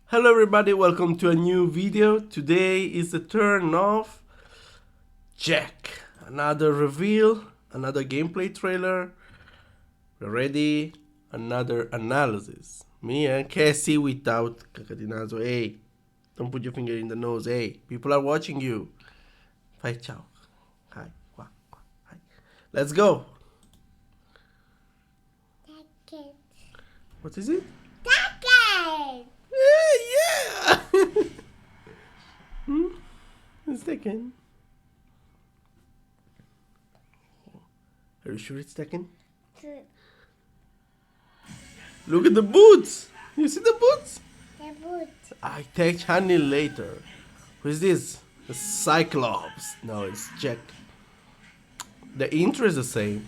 Hello everybody, welcome to a new video. Today is the turn of Jack. Another reveal, another gameplay trailer. We're ready, another analysis. Me and Cassie without Cacatinazo. Hey, don't put your finger in the nose. Hey, people are watching you. Fai ciao. Hi. Hi. Let's go. Jack-8. What is it? Jack-8. Yeah. It's taken. Are you sure it's taken? Look at the boots. You see the boots? The boot. I take honey later. Who is this? The Cyclops. No, it's Jack. The intro is the same,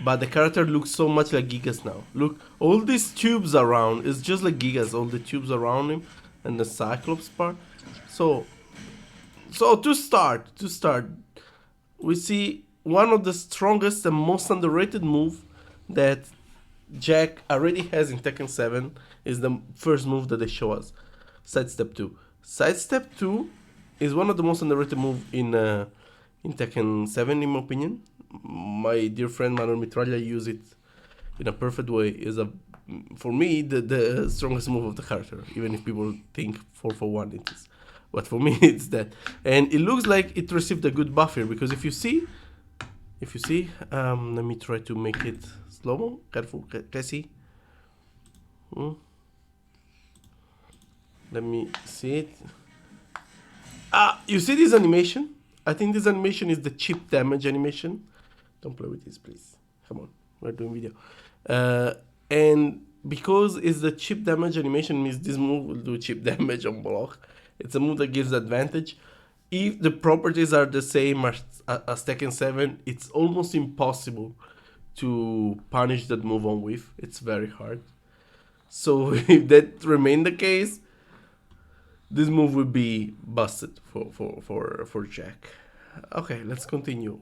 but the character looks so much like Gigas now. Look, all these tubes around is just like Gigas. All the tubes around him, and the Cyclops part. So to start, we see one of the strongest and most underrated move that Jack already has in Tekken 7 is the first move that they show us. Sidestep 2. Sidestep 2 is one of the most underrated move in Tekken 7 in my opinion. My dear friend Manuel Mitralla used it in a perfect way. Is a for me the strongest move of the character, even if people think 441 it is. But for me it's that. And it looks like it received a good buff here because if you see, let me try to make it slow-mo. Careful, Cassie. Let me see it. You see this animation? I think this animation is the chip damage animation. Don't play with this, please. Come on, we're doing video. And because it's the chip damage animation, means this move will do chip damage on block. It's a move that gives advantage. If the properties are the same as Tekken 7, it's almost impossible to punish that move on whiff. It's very hard. So if that remained the case, this move would be busted for Jack. Okay, let's continue.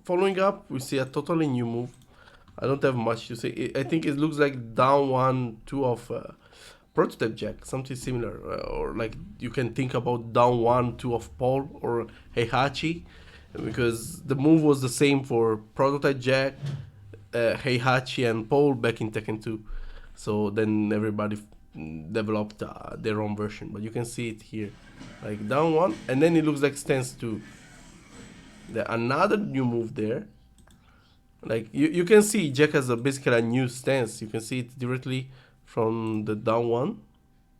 Following up, we see a totally new move. I don't have much to say. I think it looks like down 1-2 of Prototype Jack, something similar. Or like you can think about down 1-2 of Paul or Heihachi, because the move was the same for Prototype Jack, Heihachi, and Paul back in Tekken 2. So then everybody developed their own version, but you can see it here, like down 1, and then it looks like stance 2. Another new move there. Like you can see Jack has basically a new stance. You can see it directly from the down 1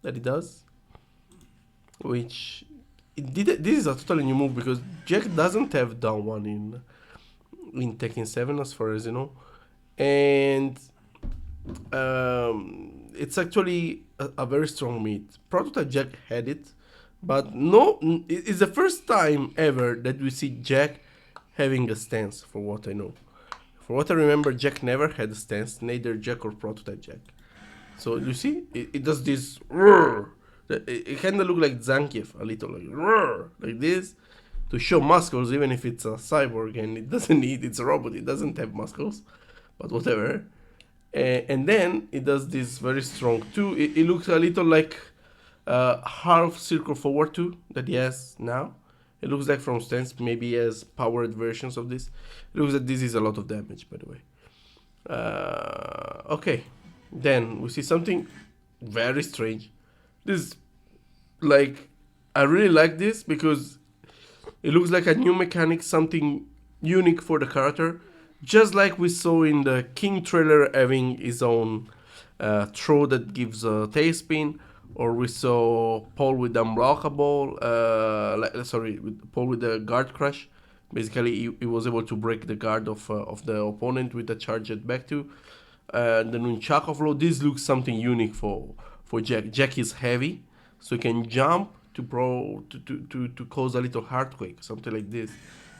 that he does, which this is a totally new move because Jack doesn't have down 1 in Tekken 7 as far as you know, and it's actually a very strong meat. Prototype Jack had it, but no, it's the first time ever that we see Jack having a stance, for what I know. For what I remember, Jack never had a stance, neither Jack or Prototype Jack. So you see, it does this. It kind of look like Zangief a little, like this, to show muscles, even if it's a cyborg and it doesn't need. It's a robot. It doesn't have muscles, but whatever. And then it does this very strong 2. It looks a little like half circle forward 2 that he has now. It looks like from stance, maybe as powered versions of this. It looks like this is a lot of damage, by the way. Okay, then we see something very strange. This, like, I really like this because it looks like a new mechanic, something unique for the character. Just like we saw in the King trailer having his own throw that gives a tailspin, or we saw Paul with the unblockable, Paul with the guard crush. Basically, he was able to break the guard of the opponent with the charge at back to. The Nunchako flow, this looks something unique for Jack. Jack is heavy, so he can jump to cause a little heartquake, something like this.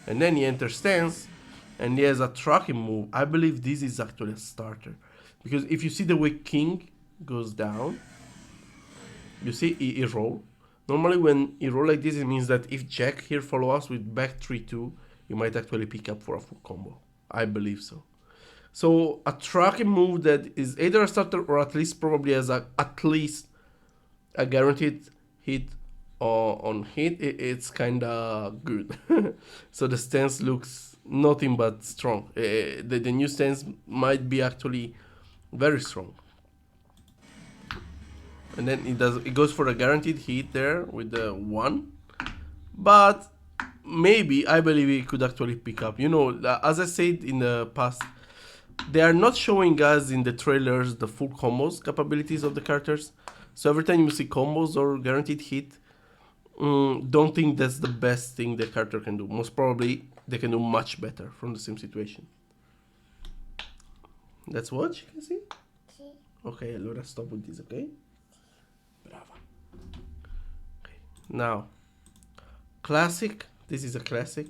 And then he enters stance, and he has a tracking move. I believe this is actually a starter, because if you see the way King goes down, you see he roll. Normally when he roll like this, it means that if Jack here follow us with back 3-2, you might actually pick up for a full combo. I believe so. So a tracking move that is either a starter or at least probably as at least a guaranteed hit on hit, it's kind of good. So the stance looks nothing but strong. The new stance might be actually very strong. And then it goes for a guaranteed hit there with the 1. But maybe I believe it could actually pick up. You know, as I said in the past, they are not showing us in the trailers the full combos capabilities of the characters. So every time you see combos or guaranteed hit, don't think that's the best thing the character can do. Most probably they can do much better from the same situation. Let's watch, you can see? Sí. Okay, Laura, stop with this, okay? Brava. Okay. Now, classic. This is a classic.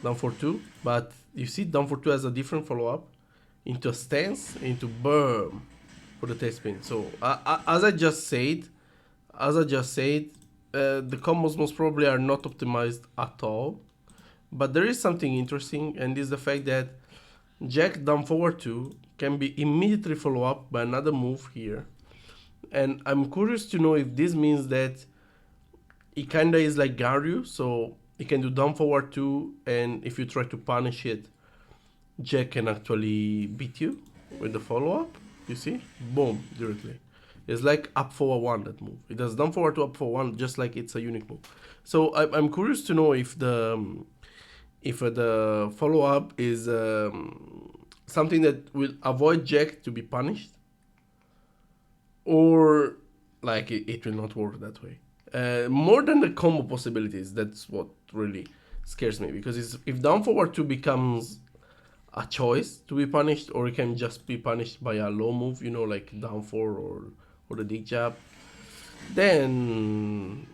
Down for 2. But you see, down for 2 has a different follow-up. Into a stance, into burn for the tail spin. So, as I just said, the combos most probably are not optimized at all. But there is something interesting, and this is the fact that Jack down forward 2 can be immediately followed up by another move here. And I'm curious to know if this means that it kinda is like Garyu, so it can do down forward 2, and if you try to punish it, Jack can actually beat you with the follow up. You see? Boom, directly. It's like up forward 1, that move. It does down forward 2, up forward 1, just like it's a unique move. So I'm curious to know if the follow up is something that will avoid Jack to be punished, or like it will not work that way. More than the combo possibilities, that's what really scares me, because if down forward 2 becomes a choice to be punished, or it can just be punished by a low move, you know, like down 4 or the dig jab, then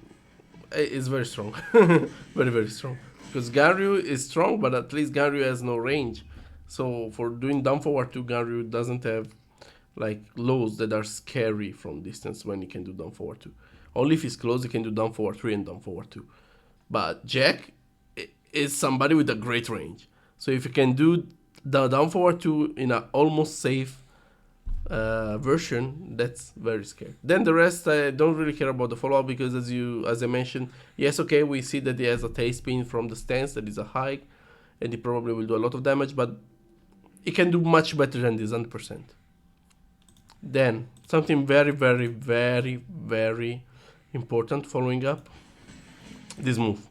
it's very strong. Very, very strong. Because Garyu is strong, but at least Garyu has no range. So for doing down forward 2, Garyu doesn't have like lows that are scary from distance when he can do down forward 2. Only if he's close, he can do down forward 3 and down forward 2. But Jack is somebody with a great range. So if you can do the down forward 2 in an almost safe version, that's very scary. Then the rest, I don't really care about the follow-up, because as I mentioned, yes, okay, we see that he has a tail spin from the stance that is a high, and he probably will do a lot of damage, but he can do much better than this, 100%. Then something very, very, very, very important following up, this move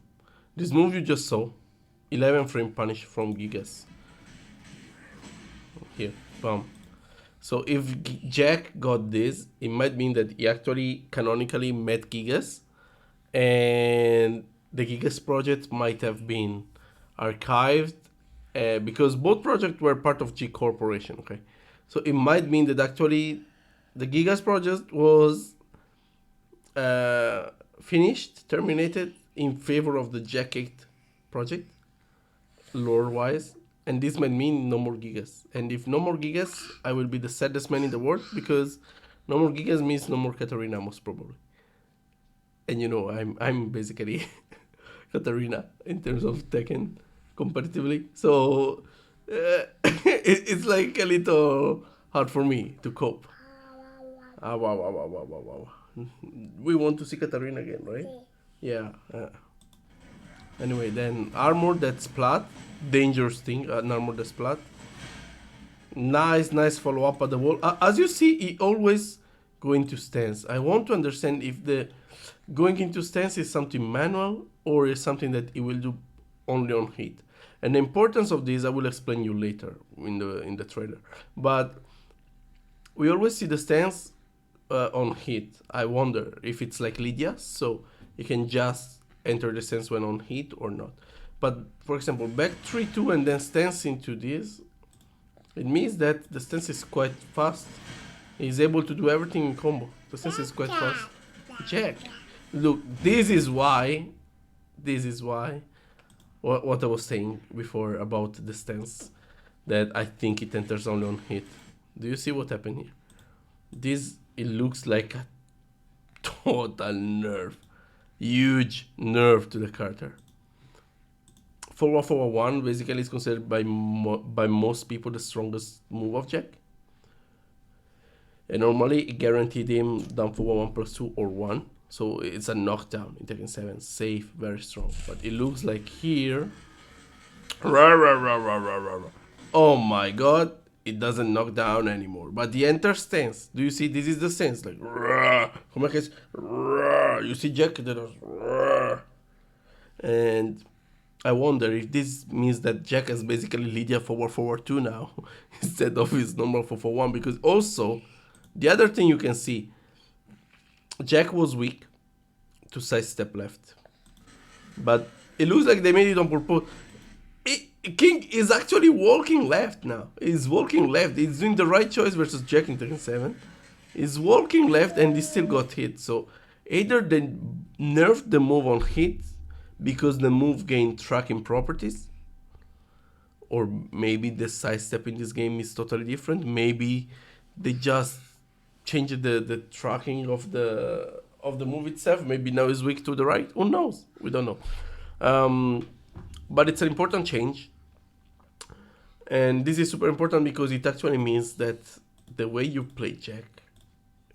you just saw, 11 frame punish from Gigas. Here, bam. So if Jack got this, it might mean that he actually canonically met Gigas, and the Gigas project might have been archived, because both projects were part of G Corporation, okay? So it might mean that actually the Gigas project was finished, terminated in favor of the Jack-8 project, lore-wise. And this might mean no more Gigas. And if no more Gigas, I will be the saddest man in the world, because no more Gigas means no more Katarina, most probably. And you know, I'm basically Katarina in terms of Tekken competitively. So it's like a little hard for me to cope. Wow. We want to see Katarina again, right? Yeah. Anyway, then armor that's plat. Dangerous thing, an armor that's plat. Nice follow up at the wall. As you see, he always go into stance. I want to understand if the going into stance is something manual, or is something that he will do only on hit. And the importance of this I will explain you later in the trailer. But we always see the stance on hit. I wonder if it's like Lydia, so you can just enter the stance when on hit or not. But for example, back 3-2 and then stance into this, it means that the stance is quite fast. He's able to do everything in combo. The stance is quite fast. Jack. Look, this is why what I was saying before about the stance, that I think it enters only on hit. Do you see what happened here? This, it looks like a total nerf. Huge nerf to the character. 4-1 basically is considered by most people the strongest move of Jack. And normally it guaranteed him down for 1 plus 2 or 1. So it's a knockdown in Tekken 7. Safe, very strong. But it looks like here. Oh my god, it doesn't knock down anymore. But the enter stance, do you see? This is the stance. Like, como é que é? You see Jack? And I wonder if this means that Jack is basically Lydia forward 2 now instead of his normal 4-1. Because also, the other thing you can see, Jack was weak to sidestep left. But it looks like they made it on purpose. King is actually walking left now. He's walking left. He's doing the right choice versus Jack in Tekken 7. He's walking left and he still got hit. So either they nerfed the move on hit because the move gained tracking properties, or maybe the sidestep in this game is totally different. Maybe they just changed the tracking of the move itself. Maybe now it's weak to the right. Who knows? We don't know. But it's an important change. And this is super important because it actually means that the way you play Jack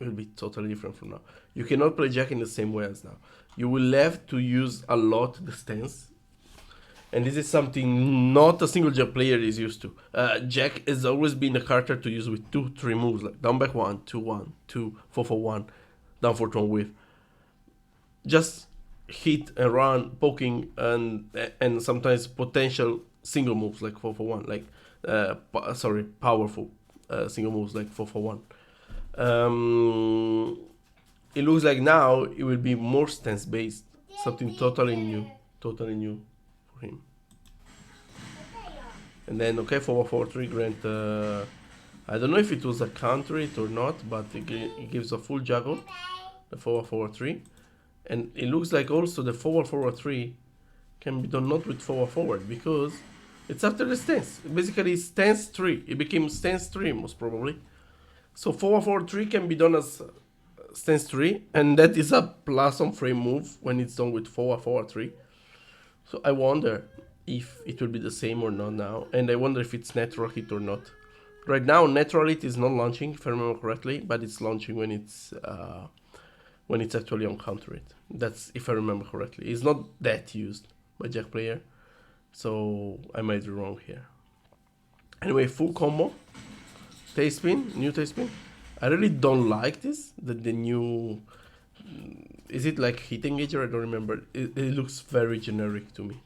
will be totally different from now. You cannot play Jack in the same way as now. You will have to use a lot the stance. And this is something not a single Jack player is used to. Jack has always been a character to use with 2-3 moves, like down back 1, 2-1, 2, 4-4-1, down 4-1 with. Just hit and run, poking, and sometimes potential single moves like 4-4-1, like powerful single moves like 4-4-1. It looks like now it will be more stance based, something totally new for him. And then 4-4-3 grant. I don't know if it was a counter it or not, but it gives a full juggle, the 4-4-3. And it looks like also the forward can be done not with forward because it's after the stance. Basically, stance 3. It became stance 3 most probably. So forward 3 can be done as stance 3, and that is a plus on frame move when it's done with forward 3. So I wonder if it will be the same or not now, and I wonder if it's natural hit or not. Right now, natural hit is not launching, if I remember correctly, but it's launching when it's actually on counter it. That's if I remember correctly. It's not that used by Jack player, so I might be wrong here. Anyway, full combo, Tailspin, new Tailspin. I really don't like this. The new, is it like hit engager? I don't remember. It looks very generic to me.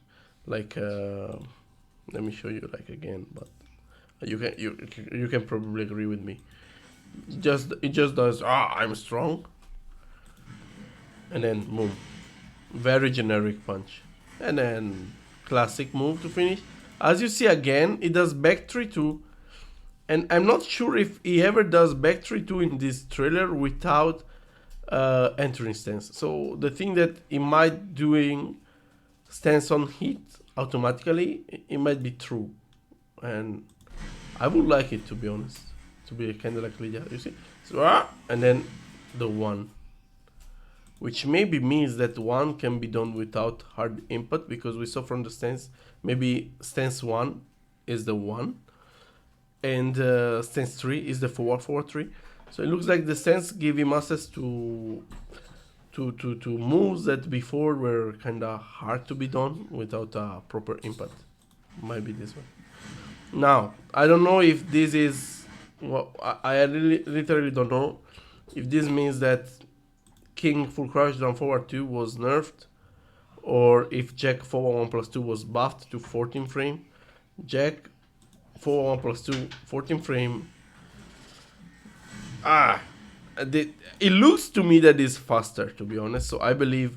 Like let me show you like again, but you can probably agree with me. It just does I'm strong. And then boom, very generic punch, and then classic move to finish. As you see again, it does back 3-2, and I'm not sure if he ever does back 3-2 in this trailer without entering stance. So the thing that he might doing stance on hit automatically, it might be true, and I would like it, to be honest, to be kind of like Lydia. You see, so and then the 1. Which maybe means that 1 can be done without hard input, because we saw from the stance, maybe stance 1 is the 1, and stance 3 is the forward 3. So it looks like the stance give him access to moves that before were kind of hard to be done without a proper input. Might be this one. Now, I don't know if this is, well, I literally don't know if this means that King full crouch down forward 2 was nerfed, or if Jack forward 1 plus 2 was buffed to 14 frame. Jack forward 1 plus 2 14 frame. It looks to me that is faster, to be honest. So I believe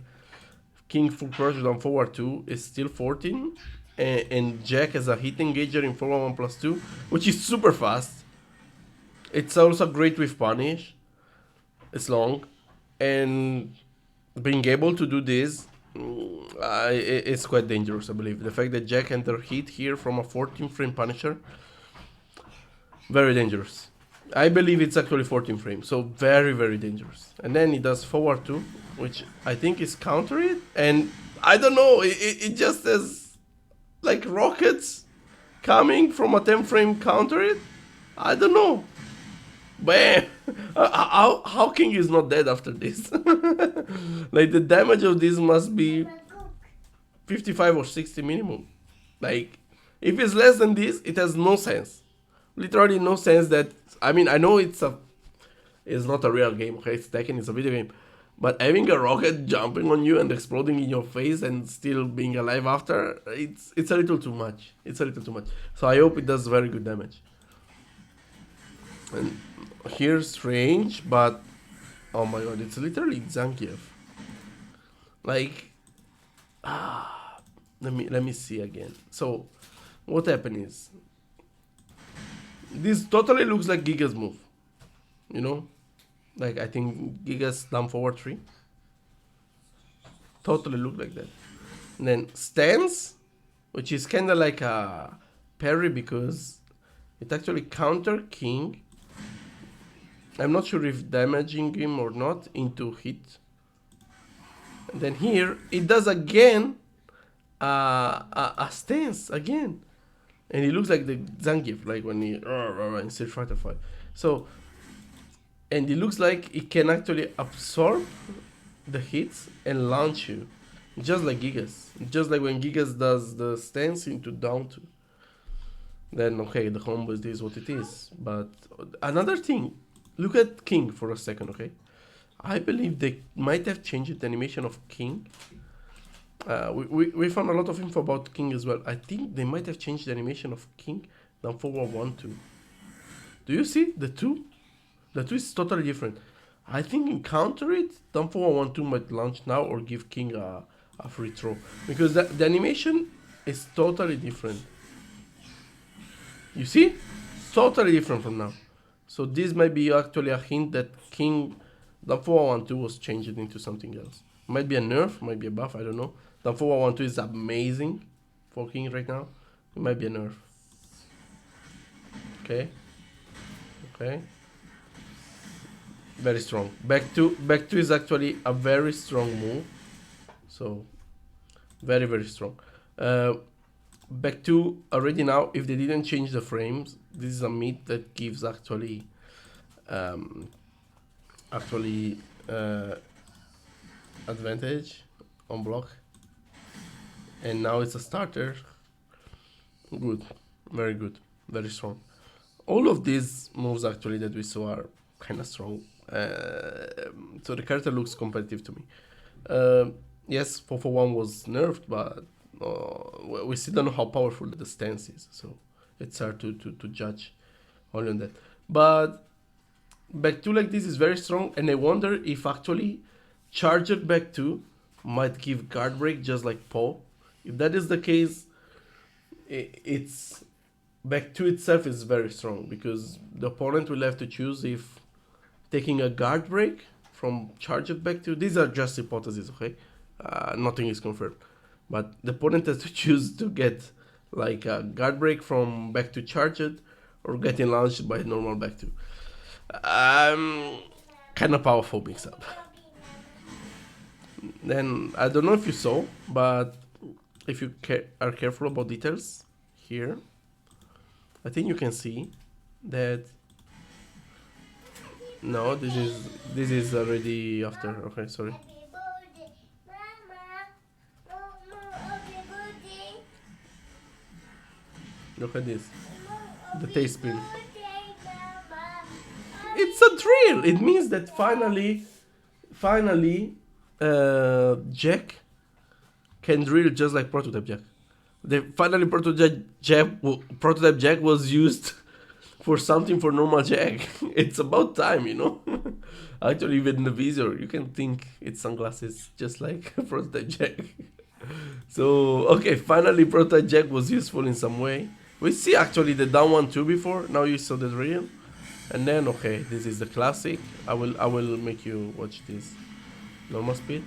King full crouch down forward 2 is still 14, and Jack has a hit engager in forward 1 plus 2, which is super fast. It's also great with punish. It's long. And being able to do this, it's quite dangerous, I believe. The fact that Jack enter hit here from a 14 frame Punisher, very dangerous. I believe it's actually 14 frames, so very, very dangerous. And then he does forward 2, which I think is counter it. And I don't know, it just has like rockets coming from a 10 frame counter it. I don't know. Bam! How King is not dead after this? Like the damage of this must be 55 or 60 minimum. Like if it's less than this, it has no sense. Literally no sense that I mean I know it's not a real game, okay? It's Tekken, it's a video game. But having a rocket jumping on you and exploding in your face and still being alive after, it's a little too much. It's a little too much. So I hope it does very good damage. And here's range, but oh my god, it's literally Zangief. Like let me see again. So what happened is this totally looks like Gigas move. You know? Like I think Gigas down forward 3. Totally look like that. And then stance, which is kinda like a parry because it actually counter King. I'm not sure if damaging him or not into hit. And then here it does again a stance again. And it looks like the Zangief, like when he in Street Fighter 5. So and it looks like it can actually absorb the hits and launch you. Just like Gigas. Just like when Gigas does the stance into down 2. Then okay, the combo is what it is. But another thing, look at King for a second, okay? I believe they might have changed the animation of King. We found a lot of info about King as well. I think they might have changed the animation of King than forward 1, 2. Do you see the 2? The 2 is totally different. I think in counter it, down forward 1, 2 might launch now or give King a free throw. Because the animation is totally different. You see? Totally different from now. So this might be actually a hint that King down forward 1, 2 was changed into something else. Might be a nerf, might be a buff, I don't know. Down forward 1, 2 is amazing for King right now. It might be a nerf. Okay. Okay. Very strong. Back two is actually a very strong move. So very, very strong. Back two already now, if they didn't change the frames, this is a mid that gives actually advantage on block. And now it's a starter. Good. Very good. Very strong. All of these moves actually that we saw are kind of strong. So the character looks competitive to me. Yes, 441 was nerfed, but we still don't know how powerful the stance is, so it's hard to judge only on that. But back 2 like this is very strong, and I wonder if actually charged back 2 might give guard break just like Poe. If that is the case, it's back 2 itself is very strong because the opponent will have to choose if taking a guard break from charged back 2. These are just hypotheses, okay? Nothing is confirmed. But the opponent has to choose to get like a guard break from back to charged or getting launched by normal back 2. Kind of powerful mix up. Then I don't know if you saw, but if you are careful about details here, I think you can see that. No, this is already after. Okay, sorry. Look at this. The taste spin. It's a drill. It means that finally, Jack can drill just like Prototype Jack. Prototype Jack was used for something for normal Jack. It's about time, you know. Actually, even in the visor, you can think it's sunglasses, just like Prototype Jack. So, okay, finally Prototype Jack was useful in some way. We see actually the down 1-2 before. Now you saw the drill. And then, okay, this is the classic. I will make you watch this. Normal speed.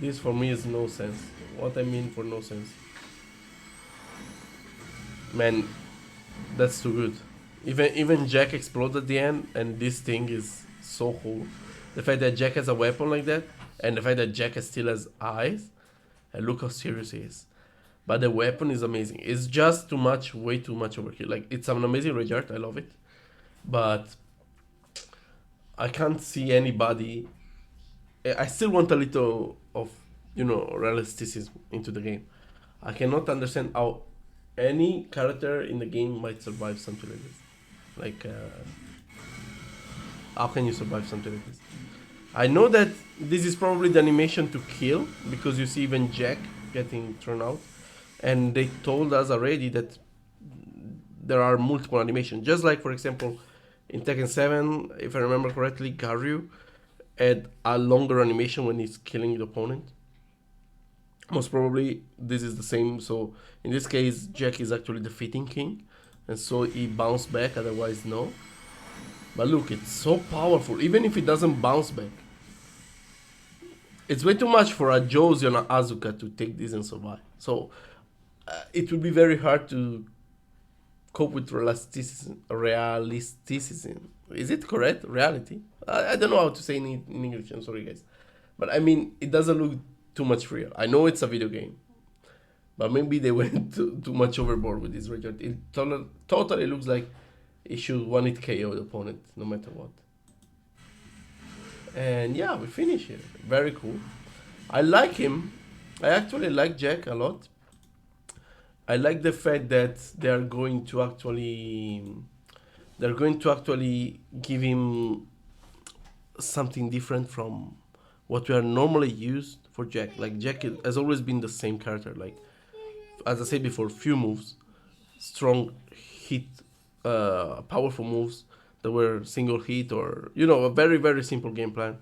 This for me is no sense. What I mean for no sense. Man, that's too good. Even Jack exploded at the end, and this thing is so cool. The fact that Jack has a weapon like that, and the fact that Jack still has eyes, and look how serious he is. But the weapon is amazing. It's just too much, way too much overkill. Like, it's an amazing rage art, I love it. but I can't see anybody. I still want a little of, realisticism into the game. I cannot understand how any character in the game might survive something like this. Like, how can you survive something like this? I know that this is probably the animation to kill, because you see even Jack getting thrown out, and they told us already that there are multiple animations. Just like, for example, in Tekken 7, if I remember correctly, Garyu had a longer animation when he's killing the opponent. Most probably this is the same. So in this case, Jack is actually defeating King, and so he bounced back. Otherwise, no. But look, it's so powerful. Even if it doesn't bounce back, it's way too much for a Josie and an Asuka to take this and survive. So it would be very hard to cope with realisticism. Is it correct? Reality? I don't know how to say in English. I'm sorry, guys. But I mean, it doesn't look too much real. I know it's a video game, but maybe they went too much overboard with this record. It totally looks like he should one-hit KO the opponent no matter what. And yeah, we finish here. Very cool. I like him. I actually like Jack a lot. I like the fact that they're going to actually give him something different from what we are normally used for Jack. Like, Jack has always been the same character. Like, as I said before, few moves, strong hit, powerful moves that were single hit, or a very very simple game plan.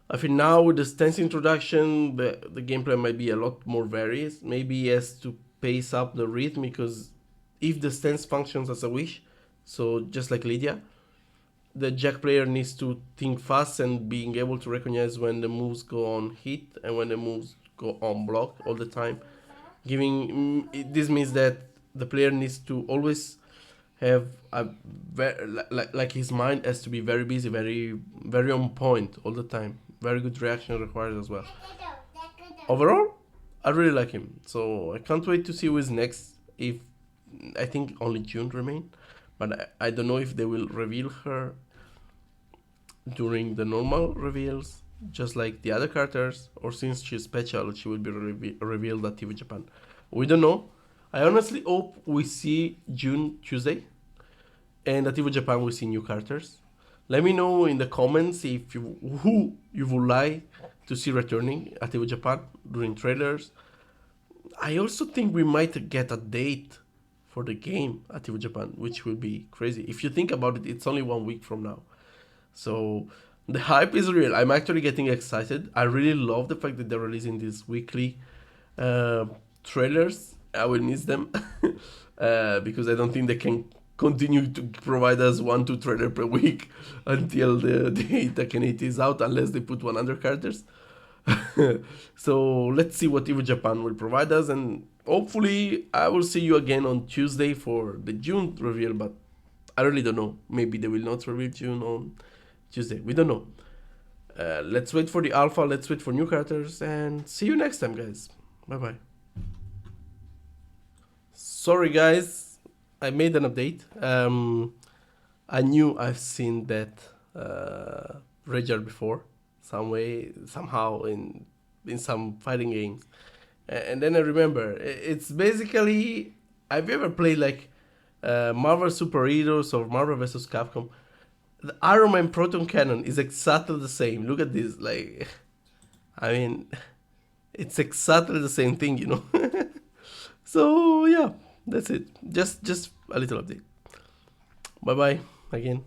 I think now with the stance introduction, the gameplay might be a lot more various. Maybe he has to pace up the rhythm, because if the stance functions as a wish, so just like Lydia, the Jack player needs to think fast and being able to recognize when the moves go on hit and when the moves go on block all the time. This means that the player needs to always have a like his mind has to be very busy, very very on point all the time. Very good reaction required as well. Overall, I really like him, so I can't wait to see who is next. If I think only June remain, but I don't know if they will reveal her during the normal reveals, just like the other characters, or since she's special, she will be revealed at TV Japan. We don't know. I honestly hope we see June Tuesday, and at TV Japan we see new characters. Let me know in the comments who you would like to see returning at TV Japan during trailers. I also think we might get a date for the game at TV Japan, which will be crazy. If you think about it, it's only 1 week from now. So the hype is real. I'm actually getting excited. I really love the fact that they're releasing these weekly trailers. I will miss them because I don't think they can continue to provide us 1-2 trailer per week until the Tekken 8 is out, unless they put 100 characters. So let's see what TV Japan will provide us, and hopefully I will see you again on Tuesday for the June reveal, but I really don't know. Maybe they will not reveal June on Tuesday. We don't know. Let's wait for the alpha, let's wait for new characters, and see you next time, guys. Bye bye. Sorry, guys, I made an update. I knew I've seen that Rayjar before, somehow in some fighting games, and then I remember it's basically, have you ever played like Marvel Super Heroes or Marvel vs. Capcom? The Iron Man Proton cannon is exactly the same. Look at this, like, I mean, it's exactly the same thing, So yeah, that's it. Just a little update. Bye bye again.